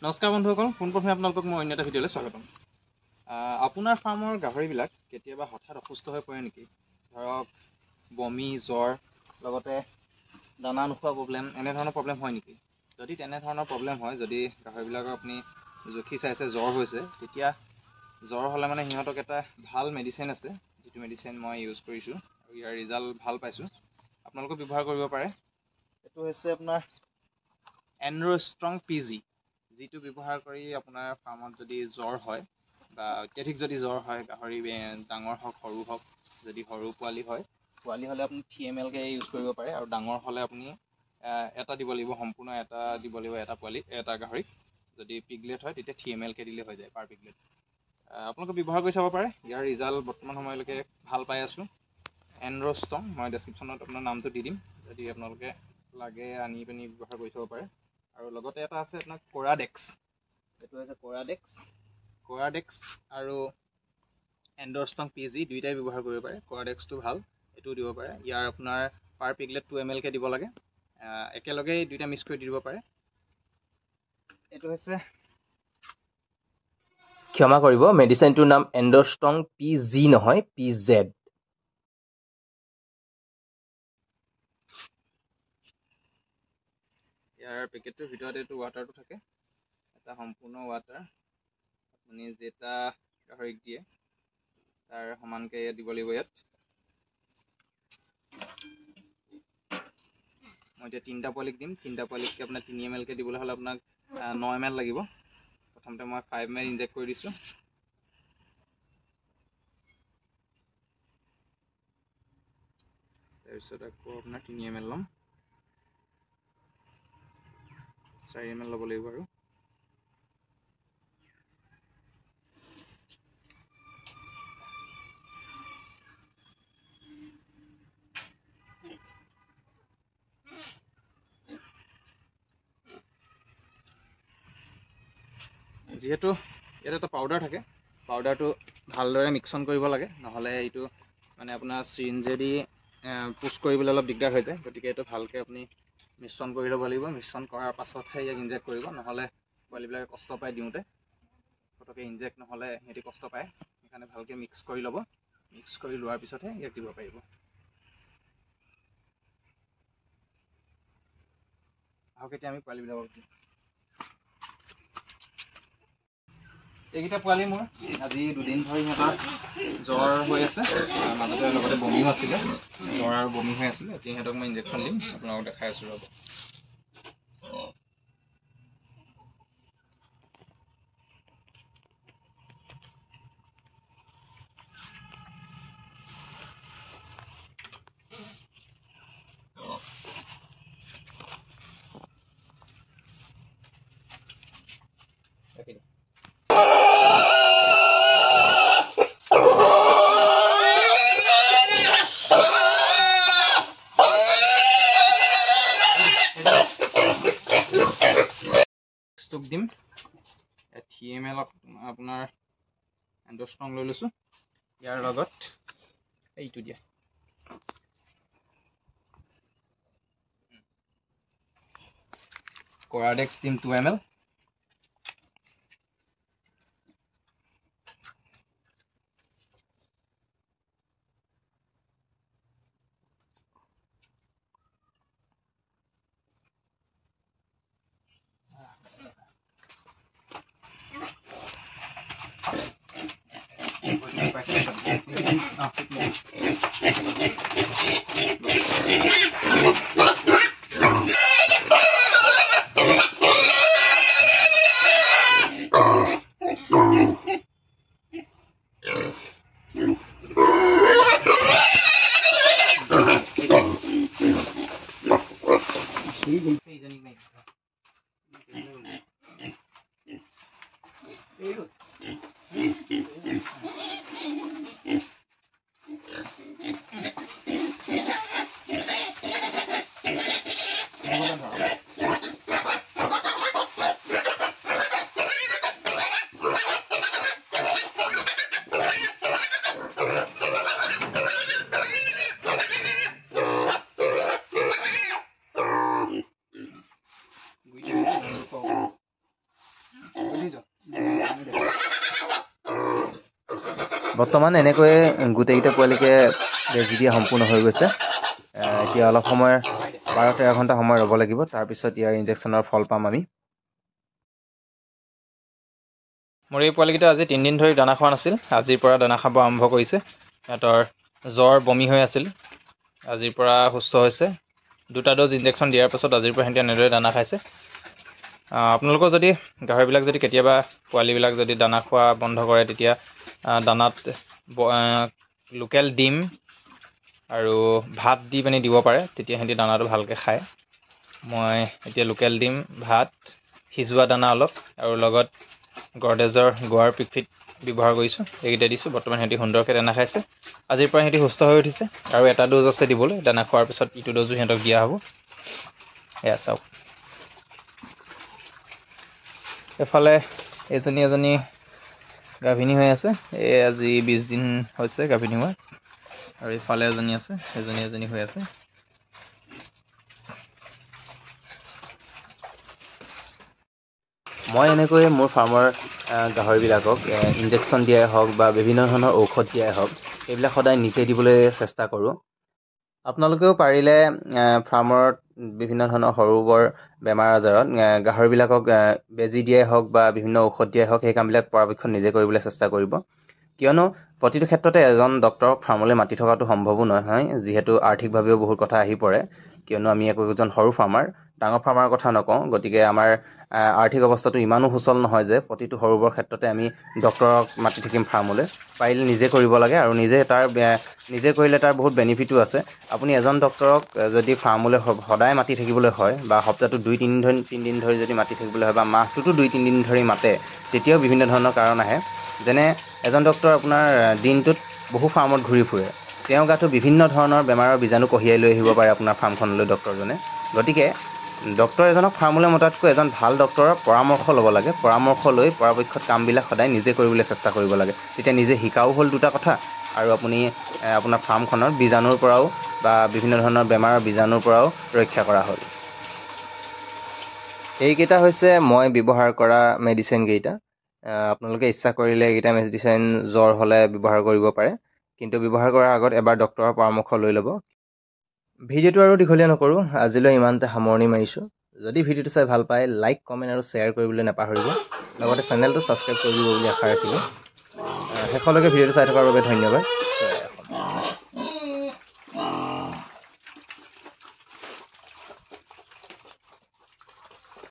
নমস্কাৰ বন্ধুসকল, পোনপ্ৰথমে আপোনালোকক মই অন্য এটা ভিডিঅ'লৈ স্বাগতম। আপোনাৰ ফাৰ্মৰ গাহৰিবিলাক কেতিয়াবা হঠাৎ অসুস্থ হৈ পৰে নেকি? ধৰক বমি, জ্বৰ, লগতে দানা নোখোৱা প্ৰব্লেম, এনেধৰণৰ প্ৰব্লেম হয় নেকি? যদি তেনেধৰণৰ প্ৰব্লেম হয়, যদি গাহৰিবিলাকৰ আপুনি জুখি চাইছে জ্বৰ হৈছে, তেতিয়া জ্বৰ হ'লে মানে সিহঁতক এটা ভাল মেডিচিন আছে, যিটো মেডিচিন মই ইউজ কৰিছোঁ আৰু ইয়াৰ ৰিজাল্ট ভাল পাইছোঁ। আপোনালোকে ব্যৱহাৰ কৰিব পাৰে। এইটো হৈছে আপোনাৰ এণ্ড্ৰষ্ট্ৰং PG, যিটো ব্যৱহাৰ কৰি আপোনাৰ ফাৰ্মত যদি জ্বৰ হয় বা অত্যাধিক যদি জ্বৰ হয়, গাহৰি ডাঙৰ হওক সৰু হওক, যদি সৰু পোৱালি হয়, পোৱালি হ'লে আপুনি 3 ml কে ইউজ কৰিব পাৰে, আৰু ডাঙৰ হ'লে আপুনি এটা দিব লাগিব, সম্পূৰ্ণ এটা দিব লাগিব এটা পোৱালি, এটা গাহৰিক। যদি পিগলেট হয় তেতিয়া 3 ml কে দিলে হৈ যায় পাৰ পিগলেট। আপোনালোকে ব্যৱহাৰ কৰি চাব পাৰে, ইয়াৰ ৰিজাল্ট বৰ্তমান সময়লৈকে ভাল পাই আছোঁ। এণ্ড্ৰষ্ট্ৰং, মই ডেছক্ৰিপশ্যনত আপোনাৰ নামটো দি দিম, যদি আপোনালোকে লাগে আনি পিনি ব্যৱহাৰ কৰি চাব পাৰে। আৰু লগতে এটা আছে আপোনাৰ কোৰাডেক্স, এইটো হৈছে কোৰাডেক্স আৰু এণ্ড্ৰষ্ট্ৰং PG দুইটাই ব্যৱহাৰ কৰিব পাৰে। কোৰাডেক্সটো ভাল, এইটোও দিব পাৰে। ইয়াৰ আপোনাৰ পাৰ পিগলেট 2 ml কে দিব লাগে, একেলগেই দুইটা মিক্স কৰি দিব পাৰে। এইটো হৈছে, ক্ষমা কৰিব, মেডিচিনটোৰ নাম এণ্ড্ৰষ্ট্ৰং PG নহয়, PZ। ইয়াৰ পেকেটটোৰ ভিতৰত এইটো ৱাটাৰটো থাকে, এটা সম্পূৰ্ণ ৱাটাৰ। আপুনি যেটা গাহৰিক দিয়ে তাৰ সমানকৈ দিব লাগিব। ইয়াত মই এতিয়া 3টা পোৱালিক দিম, 3টা পোৱালিককৈ আপোনাৰ 3 ml কে দিবলৈ হ'লে আপোনাক 9 ml লাগিব। প্ৰথমতে মই 5 ml ইনজেক্ট কৰি দিছোঁ। তাৰপিছত আকৌ আপোনাৰ 3 ml ল'ম, 4 ml ল'ব লাগিব আৰু যিহেতু ইয়াত এটা পাউডাৰ থাকে, পাউডাৰটো ভালদৰে মিক্সন কৰিব লাগে, নহ'লে এইটো মানে আপোনাৰ চিৰিঞ্জেদি পুছ কৰিবলৈ অলপ দিগদাৰ হৈ যায়। গতিকে এইটো ভালকৈ আপুনি মিশ্ৰণ কৰি ল'ব লাগিব। মিশ্ৰণ কৰাৰ পাছতহে ইয়াক ইনজেক্ট কৰিব, নহ'লে পোৱালিবিলাকে কষ্ট পায় দিওঁতে, পটকৈ ইনজেক্ট নহ'লে সিহঁতি কষ্ট পায়। সেইকাৰণে ভালকৈ মিক্স কৰি ল'ব, মিক্স কৰি লোৱাৰ পিছতহে ইয়াক দিব পাৰিব। আহক এতিয়া আমি পোৱালিবিলাকক দিম। এইকেইটা পোৱালি মোৰ আজি 2 দিন ধৰি সিহঁতৰ জ্বৰ হৈ আছে, মাজতে লগতে বমিও আছিলে, জ্বৰ আৰু বমি হৈ আছিলে। এতিয়া সিহঁতক মই ইনজেকশ্যন দিম, আপোনালোকক দেখাই আছোঁ ৰ'ব। ষ্টক দিম 3 ml আপোনাৰ এণ্ড্ৰষ্ট্ৰং লৈ লৈছোঁ, ইয়াৰ লগত এইটো দিয়া কোৰাডেক্স দিম 2 ml, বৰ্তমান এনেকৈয়ে গোটেইকেইটা পোৱালিকে বেজি দিয়া সম্পূৰ্ণ হৈ গৈছে। এতিয়া অলপ সময় 12-13 ঘণ্টা সময় ৰ'ব লাগিব, তাৰপিছত ইয়াৰ ইনজেকশ্যনৰ ফল পাম আমি। মোৰ এই পোৱালিকেইটা আজি 3 দিন ধৰি দানা খোৱা নাছিল, আজিৰ পৰা দানা খাব আৰম্ভ কৰিছে। সিহঁতৰ জ্বৰ বমি হৈ আছিল, আজিৰ পৰা সুস্থ হৈছে। 2টা ড'জ ইনজেকশ্যন দিয়াৰ পাছত আজিৰ পৰা সিহঁতে এনেদৰে দানা খাইছে। আপোনালোকৰ যদি গাহৰিবিলাক যদি কেতিয়াবা পোৱালিবিলাক যদি দানা খোৱা বন্ধ কৰে, তেতিয়া দানাত লোকেল ডিম আৰু ভাত দি পিনি দিব পাৰে, তেতিয়া সিহঁতি দানাটো ভালকৈ খায়। মই এতিয়া লোকেল ডিম, ভাত, সিজোৱা দানা অলপ আৰু লগত গডৰেজৰ গোৱাৰ পিকফিট ব্যৱহাৰ কৰিছোঁ, এইকেইটা দিছোঁ। বৰ্তমান সিহঁতি সুন্দৰকৈ দানা খাইছে। আজিৰ পৰা সিহঁতি সুস্থ হৈ উঠিছে আৰু এটা ড'জ আছে দিবলৈ। দানা খোৱাৰ পিছত ইটো ড'জো সিহঁতক দিয়া হ'ব। এয়া চাওক, এফালে এজনী গাভিনী হৈ আছে, এই আজি 20 দিন হৈছে গাভিনী হোৱা, আৰু ইফালে এজনী আছে, এজনী হৈ আছে। মই এনেকৈ মোৰ ফাৰ্মৰ গাহৰিবিলাকক ইনজেকশ্যন দিয়াই হওক বা বিভিন্ন ধৰণৰ ঔষধ দিয়াই হওক, এইবিলাক সদায় নিজে দিবলৈ চেষ্টা কৰোঁ। আপোনালোকেও পাৰিলে ফাৰ্মত বিভিন্ন ধৰণৰ সৰু বৰ বেমাৰ আজাৰত গাহৰিবিলাকক বেজি দিয়াই হওক বা বিভিন্ন ঔষধ দিয়াই হওক, সেই কামবিলাক পৰাপক্ষত নিজে কৰিবলৈ চেষ্টা কৰিব। কিয়নো প্ৰতিটো ক্ষেত্ৰতে এজন ডক্তৰক ফাৰ্মলৈ মাতি থকাটো সম্ভৱো নহয়, যিহেতু আৰ্থিকভাৱেও বহুত কথা আহি পৰে। কিয়নো আমি একোজন সৰু ফাৰ্মাৰ, ডাঙৰ ফাৰ্মাৰ কথা নকওঁ, গতিকে আমাৰ আৰ্থিক অৱস্থাটো ইমানো সুচল নহয় যে প্ৰতিটো সৰু বৰ ক্ষেত্ৰতে আমি ডক্তৰক মাতি থাকিম ফাৰ্মলৈ। পাৰিলে নিজে কৰিব লাগে, আৰু নিজে কৰিলে তাৰ বহুত বেনিফিটো আছে। আপুনি এজন ডক্তৰক যদি ফাৰ্মলৈ সদায় মাতি থাকিবলৈ হয়, বা সপ্তাহটোত 2-3 দিন ধৰি যদি মাতি থাকিবলৈ হয়, বা মাহটোতো 2-3 দিন ধৰি মাতে, তেতিয়াও বিভিন্ন ধৰণৰ কাৰণ আহে। যেনে এজন ডক্তৰ আপোনাৰ দিনটোত বহু ফাৰ্মত ঘূৰি ফুৰে, তেওঁৰ গাতো বিভিন্ন ধৰণৰ বেমাৰৰ বীজাণু কঢ়িয়াই লৈ আহিব পাৰে আপোনাৰ ফাৰ্মখনলৈ ডক্তৰজনে। গতিকে ডক্তৰ এজনক ফাৰ্মলৈ মতাতকৈ এজন ভাল ডক্তৰৰ পৰামৰ্শ ল'ব লাগে। পৰামৰ্শ লৈ পৰাপক্ষত কামবিলাক সদায় নিজে কৰিবলৈ চেষ্টা কৰিব লাগে। তেতিয়া নিজে শিকাও হ'ল 2টা কথা, আৰু আপুনি আপোনাৰ ফাৰ্মখনৰ বীজাণুৰ পৰাও বা বিভিন্ন ধৰণৰ বেমাৰৰ বীজাণুৰ পৰাও ৰক্ষা কৰা হ'ল। এইকেইটা হৈছে মই ব্যৱহাৰ কৰা মেডিচিনকেইটা। আপোনালোকে ইচ্ছা কৰিলে এইকেইটা মেডিচিন জ্বৰ হ'লে ব্যৱহাৰ কৰিব পাৰে, কিন্তু ব্যৱহাৰ কৰাৰ আগত এবাৰ ডক্তৰৰ পৰামৰ্শ লৈ ল'ব। ভিডিঅ'টো আৰু দীঘলীয়া নকৰোঁ, আজিলৈ ইমানতে সামৰণি মাৰিছোঁ। যদি ভিডিঅ'টো চাই ভাল পায়, লাইক, কমেণ্ট আৰু শ্বেয়াৰ কৰিবলৈ নাপাহৰিব। লগতে চেনেলটো ছাবস্ক্ৰাইব কৰি দিব বুলি আশা ৰাখিলোঁ। শেষলৈকে ভিডিঅ'টো চাই থকাৰ বাবে ধন্যবাদ।